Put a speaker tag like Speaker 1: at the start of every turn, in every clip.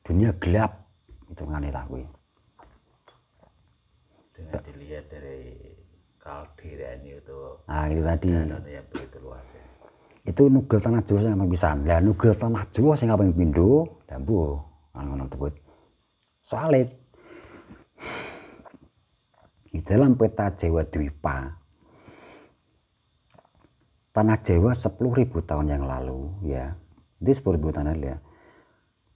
Speaker 1: dunia gelap itu nganila kuwi.
Speaker 2: Dengan dilihat dari kaldera ini itu,
Speaker 1: Nah itu tadi
Speaker 2: yang begitu luas ya.
Speaker 1: itu nugel tanah Jawa sing kaping pisan. Lah nugel tanah Jawa sing kaping pindho dambu ngono tersebut. Soalnya di dalam peta Jawa Dwipa tanah Jawa 10.000 tahun yang lalu ya, itu 10.000 tahun lalu ya,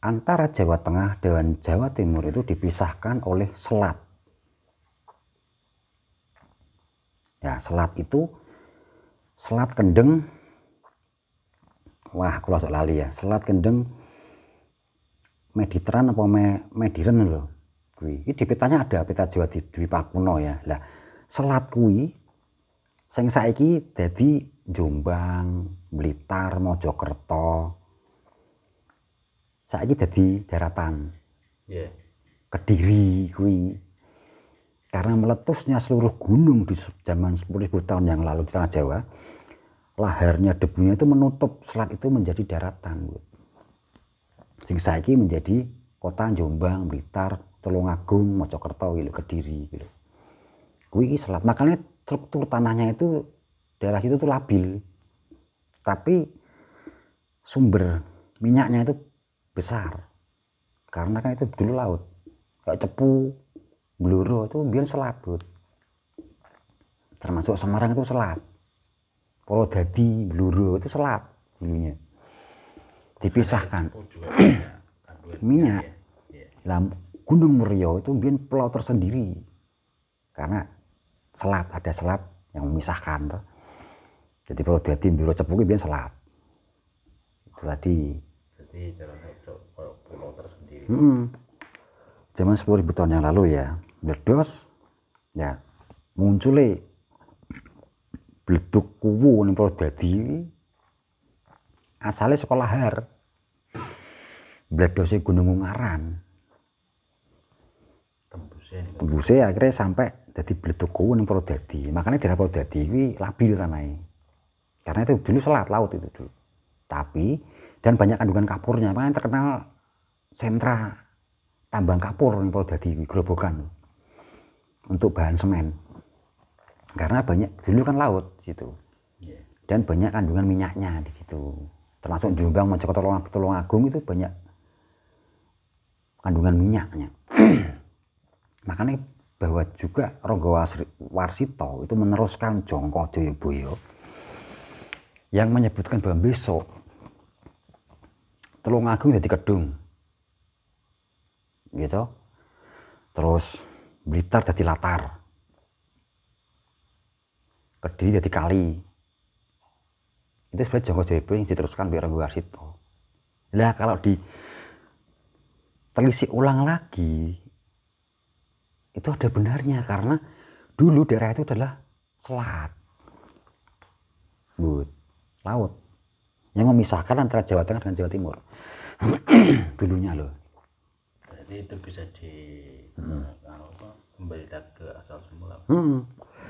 Speaker 1: antara Jawa Tengah dan Jawa Timur itu dipisahkan oleh selat. Ya, selat itu Selat Kendeng. Wah, kalau lali ya, Selat Kendeng Mediteran apa Mediren lho. Kuwi iki di petanya ada peta Jawa Dwipa kuno ya. Lah, selat kuwi sing saiki dadi Jombang, Blitar, Mojokerto. Saiki dadi daratan.
Speaker 2: Yeah.
Speaker 1: Kediri kuwi. Karena meletusnya seluruh gunung di zaman 10.000 tahun yang lalu di tanah Jawa, laharnya debunya itu menutup selat itu menjadi daratan. Sing saiki menjadi kota Jombang, Blitar, Tulungagung, Mojokerto, Kediri gitu. Kuwi selat. Makanya struktur tanahnya itu daerah situ tuh labil. Tapi sumber minyaknya itu besar. Karena kan itu dulu laut. Kayak Cepu, Bluro itu biar selat, Bud. Termasuk Semarang itu selat. Purwodadi, Bluro itu selat dulunya. Dipisahkan. Minyak. Lah Gunung Muria itu biar pulau tersendiri. Karena selat, ada selat yang memisahkan toh. Jadi Purwodadi, Bluro, Cepu itu biar selat. Itu tadi.
Speaker 2: Jadi dalam pulau tersendiri.
Speaker 1: Zaman 10.000 tahun yang lalu ya, meledos ya, munculnya bleduk kuwu ning Purwodadi asalnya sekolah lahar bledosnya Gunung Ungaran tembusnya akhirnya sampai jadi bleduk kuwu ning Purwodadi. Makanya daerah Purwodadi ini labil tanahnya karena itu dulu selat laut itu dulu, tapi dan banyak kandungan kapurnya. Makanya terkenal sentra tambang kapur ning Purwodadi Grobogan untuk bahan semen. Karena banyak dulu kan laut situ, dan banyak kandungan minyaknya di situ. Termasuk Jombang, Mojokerto, Tulungagung itu banyak kandungan minyaknya. Makanya bahwa juga Ronggo Warsito itu meneruskan Jongko Joyoboyo yang menyebutkan bahwa besok Tulungagung jadi Kedung, gitu. Terus Blitar jadi Latar. Kediri jadi Kali. Itu sebenarnya Jongko Joyoboyo yang diteruskan oleh Ronggo Warsito. Lah kalau ditelisik ulang lagi itu ada benarnya, karena dulu daerah itu adalah selat, Bud, laut yang memisahkan antara Jawa Tengah dengan Jawa Timur dulunya loh.
Speaker 2: Jadi itu bisa kembalikan ke asal semula.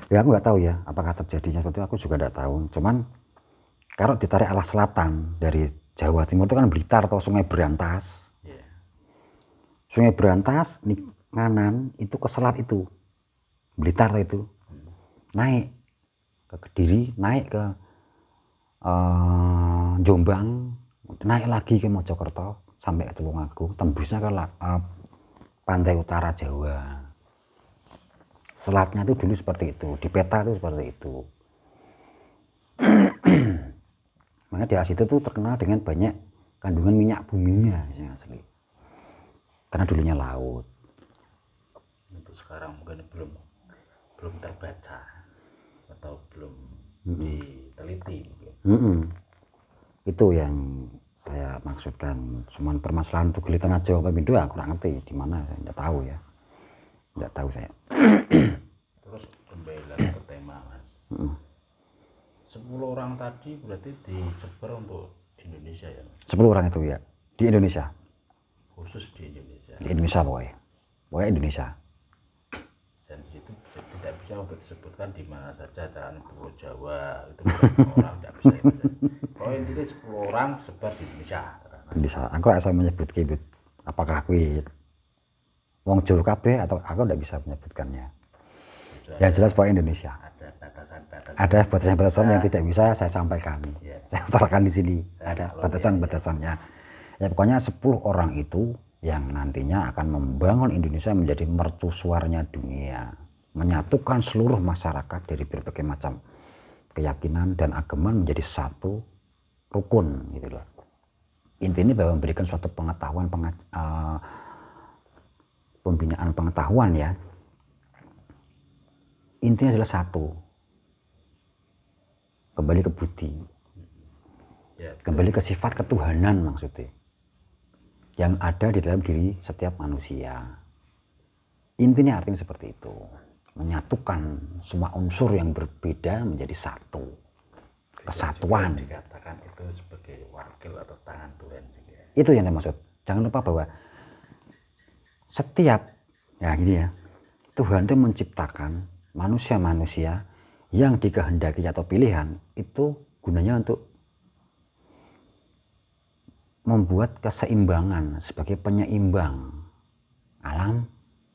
Speaker 1: Ya aku nggak tahu ya apakah terjadinya seperti itu, aku juga nggak tahu. Cuman kalau ditarik arah selatan dari Jawa Timur itu kan Blitar atau Sungai Berantas.
Speaker 2: Yeah.
Speaker 1: Sungai Berantas nih nganan itu ke selat itu Blitar itu naik ke Kediri, naik ke Jombang, naik lagi ke Mojokerto sampai ke Tulungagung, tembusnya ke pantai utara Jawa. Selatnya itu dulu seperti itu, di peta itu seperti itu. Makanya di situ tuh terkenal dengan banyak kandungan minyak buminya yang asli. Karena dulunya laut.
Speaker 2: Untuk sekarang mungkin belum terbaca atau belum diteliti.
Speaker 1: Itu yang saya maksudkan. Cuman permasalahan untuk di tanah Jawa Pemindo aku nggak ngerti di mana, saya nggak tahu ya. Nggak tahu saya.
Speaker 2: Terus kembali lagi ke tema, Mas. 10 orang tadi berarti disebar untuk Indonesia ya?
Speaker 1: 10 orang itu ya, di Indonesia.
Speaker 2: Khusus di Indonesia? Di
Speaker 1: Indonesia pokoknya Indonesia.
Speaker 2: Dan di situ tidak bisa untuk disebutkan di mana saja, dan Pulau Jawa itu orang tidak bisa itu. Oh intinya 10 orang sebar di Indonesia.
Speaker 1: Bisa, aku asal menyebut kibut apakah kuwi wong Jawa kabeh atau aku tidak bisa menyebutkannya. Yang jelas pokoknya Indonesia. Ada batasan-batasan yang tidak bisa saya sampaikan. Saya utarakan di sini. Ada batasan-batasannya. Ya pokoknya 10 orang itu yang nantinya akan membangun Indonesia menjadi mercusuarnya dunia, menyatukan seluruh masyarakat dari berbagai macam keyakinan dan agama menjadi satu rukun gitu loh. Intinya bahwa memberikan suatu pengetahuan pembinaan pengetahuan ya. Intinya adalah satu, kembali ke budi, kembali ke sifat ketuhanan maksudnya yang ada di dalam diri setiap manusia. Intinya artinya seperti itu, menyatukan semua unsur yang berbeda menjadi satu, kesatuan.
Speaker 2: Dikatakan itu sebagai wakil atau tangan Tuhan juga.
Speaker 1: Itu yang saya maksud. Jangan lupa bahwa setiap ya gini ya, Tuhan itu menciptakan manusia-manusia yang dikehendaki atau pilihan itu gunanya untuk membuat keseimbangan sebagai penyeimbang alam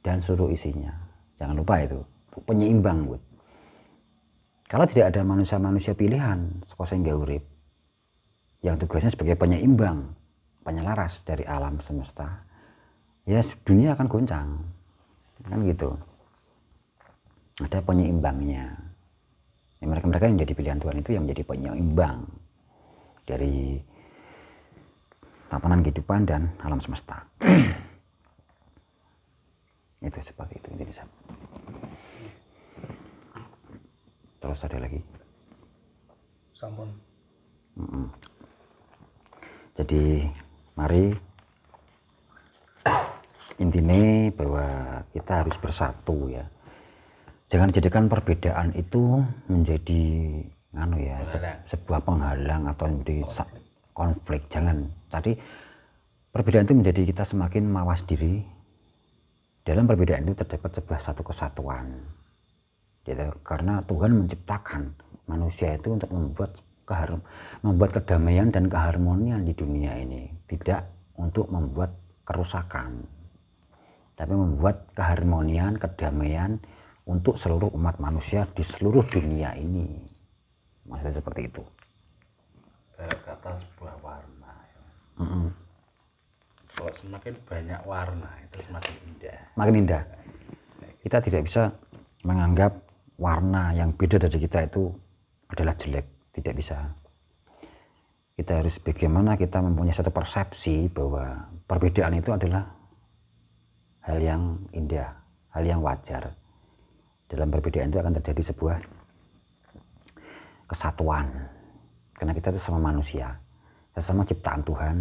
Speaker 1: dan seluruh isinya. Jangan lupa itu penyeimbang, Bu. Kalau tidak ada manusia-manusia pilihan sehingga urip yang tugasnya sebagai penyeimbang, penyelaras dari alam semesta, ya dunia akan goncang, kan gitu. Ada penyeimbangnya. Ya, mereka yang jadi pilihan Tuhan itu yang menjadi penyeimbang dari tatanan kehidupan dan alam semesta. Itu seperti itu intinya. Terus ada lagi.
Speaker 2: Sampun.
Speaker 1: Jadi mari intinya bahwa kita harus bersatu ya. Jangan jadikan perbedaan itu menjadi sebuah penghalang atau menjadi konflik. Jangan. Tadi perbedaan itu menjadi kita semakin mawas diri. Dalam perbedaan itu terdapat sebuah satu kesatuan. Gitu. Karena Tuhan menciptakan manusia itu untuk membuat kedamaian dan keharmonian di dunia ini, tidak untuk membuat kerusakan, tapi membuat keharmonian, kedamaian untuk seluruh umat manusia di seluruh dunia ini. Maksudnya seperti itu.
Speaker 2: Kata sebuah warna. Kalau semakin banyak warna itu semakin indah.
Speaker 1: Makin indah. Kita tidak bisa menganggap warna yang beda dari kita itu adalah jelek. Tidak bisa. Kita harus bagaimana kita mempunyai satu persepsi bahwa perbedaan itu adalah hal yang indah, hal yang wajar. Dalam perbedaan itu akan terjadi sebuah kesatuan. Karena kita itu sama manusia, sesama ciptaan Tuhan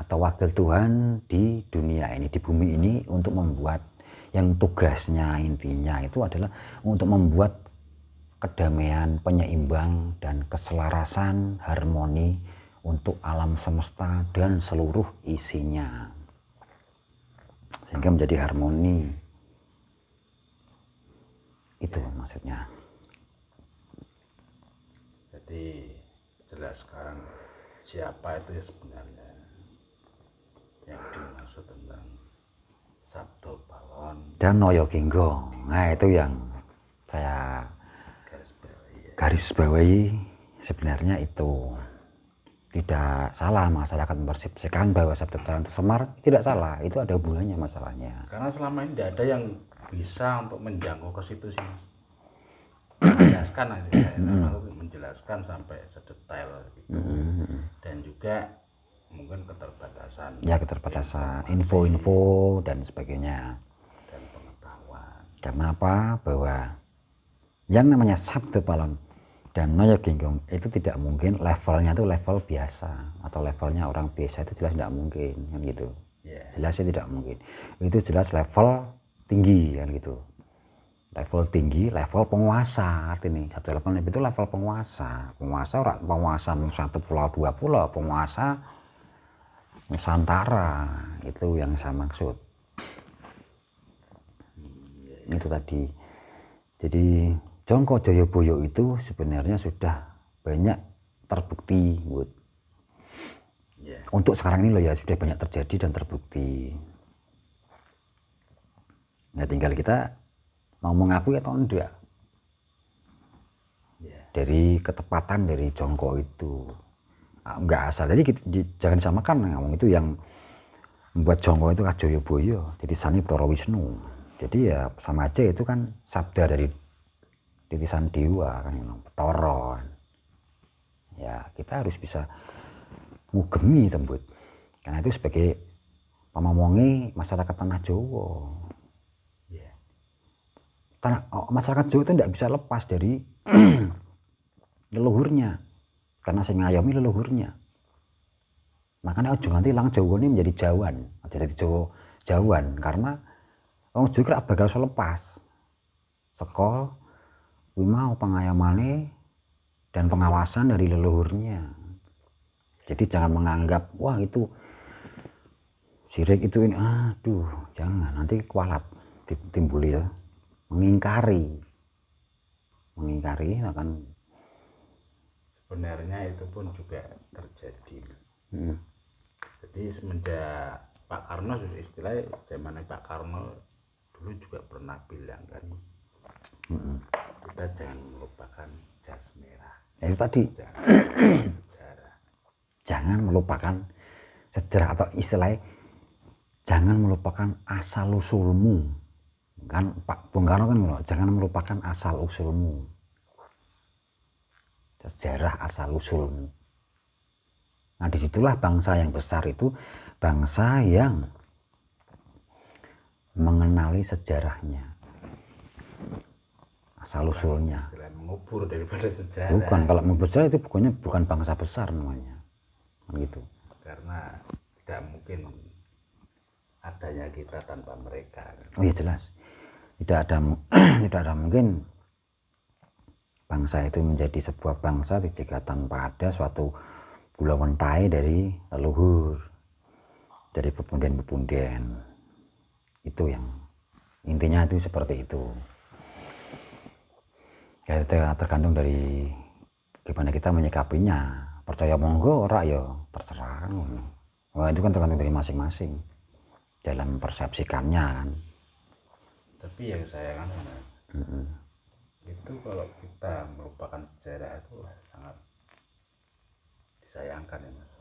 Speaker 1: atau wakil Tuhan di dunia ini, di bumi ini, untuk membuat yang tugasnya intinya itu adalah untuk membuat kedamaian, penyeimbang dan keselarasan, harmoni untuk alam semesta dan seluruh isinya, sehingga menjadi harmoni. Itu maksudnya.
Speaker 2: Jadi jelas sekarang siapa itu ya sebenarnya yang dimaksud tentang Sabdo Balon
Speaker 1: dan Noyo Ginggong. Nah itu yang saya garis bawahi. Sebenarnya itu tidak salah masyarakat mempersepsikan bahwa Sabdo Balon itu semar. Tidak salah, itu ada hubungannya masalahnya.
Speaker 2: Karena selama ini tidak ada yang bisa untuk menjangkau ke situ sih, menjelaskan menjelaskan sampai sedetail gitu. Dan juga mungkin keterbatasan
Speaker 1: info-info dan sebagainya
Speaker 2: dan pengetahuan.
Speaker 1: Karena apa? Bahwa yang namanya Sabdo Balon dan Noyo Ginggong itu tidak mungkin levelnya itu level biasa atau levelnya orang biasa, itu jelas tidak mungkin kan gitu. Jelasnya tidak mungkin. Itu jelas level tinggi kan gitu, level tinggi, level penguasa. Artinya satu level itu level penguasa orang penguasa satu pulau dua pulau, penguasa Nusantara, itu yang saya maksud. Itu tadi. Jadi Jongko Joyoboyo itu sebenarnya sudah banyak terbukti, Bud.
Speaker 2: Ya.
Speaker 1: Untuk sekarang ini loh ya sudah banyak terjadi dan terbukti. Nah tinggal kita mau mengakui atau enggak.
Speaker 2: Ya.
Speaker 1: Dari ketepatan dari jongkok itu. Enggak asal. Jadi jangan disamakan ngomong itu yang membuat jongkok itu Kajoyoboyo, titisan Broro Wisnu. Jadi ya sama aja itu kan sabda dari titisan dewa kan Betara. Ya kita harus bisa ngugemi tembut. Karena itu sebagai pamamongi masyarakat tanah Jawa.
Speaker 2: Ya.
Speaker 1: Masyarakat Jawa itu tidak bisa lepas dari leluhurnya. Karena saya ngayomi leluhurnya. Makanya ojo nganti lang Jawa ini menjadi Jawan, jadi Jawan karena wong Jawa bakal iso lepas. Saka kuwi mau pengayomane dan pengawasan dari leluhurnya. Jadi jangan menganggap wah itu sirik itu ini, aduh jangan, nanti kualat timbul ya. Mengingkari akan
Speaker 2: sebenarnya itu pun juga terjadi. Jadi semenjak Pak Karno, istilahnya zamannya Pak Karno dulu juga pernah bilang kan, kita jangan melupakan jas merah.
Speaker 1: Itu tadi jangan melupakan sejarah atau istilahnya jangan melupakan asal usulmu. Kan Pak Bung Karno kan bilang, jangan melupakan asal usulmu. Sejarah asal usulmu. Nah disitulah bangsa yang besar itu bangsa yang mengenali sejarahnya, asal usulnya.
Speaker 2: Mengubur daripada sejarah.
Speaker 1: Bukan, kalau mengubur sejarah itu pokoknya bukan bangsa besar namanya, gitu.
Speaker 2: Karena tidak mungkin adanya kita tanpa mereka.
Speaker 1: Oh ya jelas, tidak ada mungkin bangsa itu menjadi sebuah bangsa jika tanpa ada suatu gula wentai dari leluhur, dari pepunden-pepunden. Itu yang intinya itu seperti itu. Ya tergantung dari gimana kita menyikapinya. Percaya monggo, ora ya terserah. Wah itu kan tergantung dari masing-masing dalam mempersepsikannya kan.
Speaker 2: Tapi yang saya kan itu kalau kita melupakan sejarah itu sangat disayangkan ya Mas.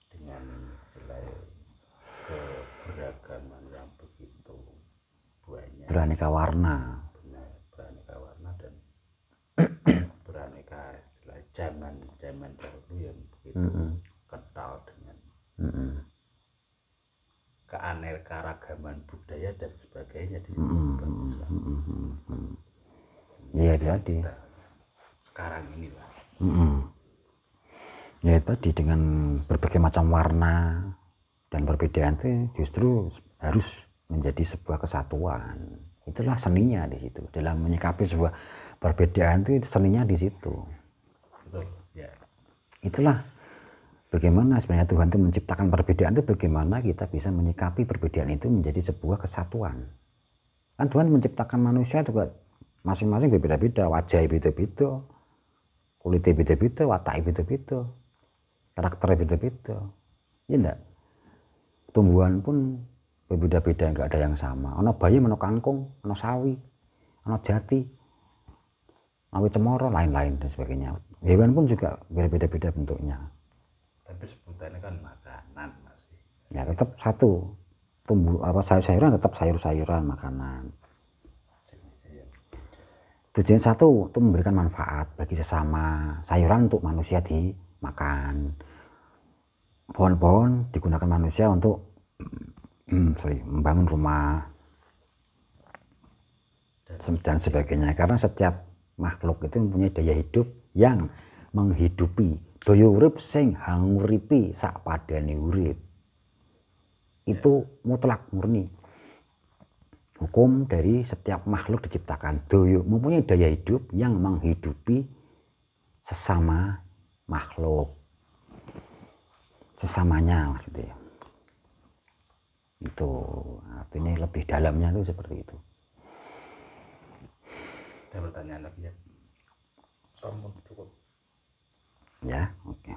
Speaker 2: Dengan nilai keberagaman yang begitu banyak,
Speaker 1: beraneka warna
Speaker 2: dan beraneka istilah zaman dahulu yang begitu kental dengan keanekaragaman budaya dan sebagainya di situ.
Speaker 1: Iya jadi
Speaker 2: sekarang inilah.
Speaker 1: Ya tadi dengan berbagai macam warna dan perbedaan itu justru harus menjadi sebuah kesatuan. Itulah seninya di situ. Dalam menyikapi sebuah perbedaan itu seninya di situ.
Speaker 2: Betul. Ya.
Speaker 1: Itulah bagaimana sebenarnya Tuhan itu menciptakan perbedaan itu, bagaimana kita bisa menyikapi perbedaan itu menjadi sebuah kesatuan. Kan Tuhan menciptakan manusia juga masing-masing berbeda-beda, wajahnya beda-beda, kulitnya beda-beda, wataknya beda-beda, karakternya beda-beda. Ya enggak? Tumbuhan pun berbeda-beda, enggak ada yang sama. Ono bayi, ono kangkung, ono sawi, ono jati, ono cemoro, lain-lain dan sebagainya. Hewan pun juga berbeda-beda bentuknya.
Speaker 2: Tapi sebutannya kan makanan masih.
Speaker 1: Ya tetap satu. Tumbuh apa sayur-sayuran tetap sayur-sayuran makanan. Tujuan satu itu memberikan manfaat bagi sesama. Sayuran untuk manusia dimakan. Pohon-pohon digunakan manusia untuk membangun rumah dan sebagainya. Karena setiap makhluk itu mempunyai daya hidup yang menghidupi. Daya urip sing hanguripi sak padane urip. Itu mutlak murni. Hukum dari setiap makhluk diciptakan. Daya mempunyai daya hidup yang menghidupi sesama makhluk. Sesamanya maksudnya. Itu artinya lebih dalamnya itu seperti itu.
Speaker 2: Ada pertanyaan lagi ya? Cukup.
Speaker 1: Ya, oke.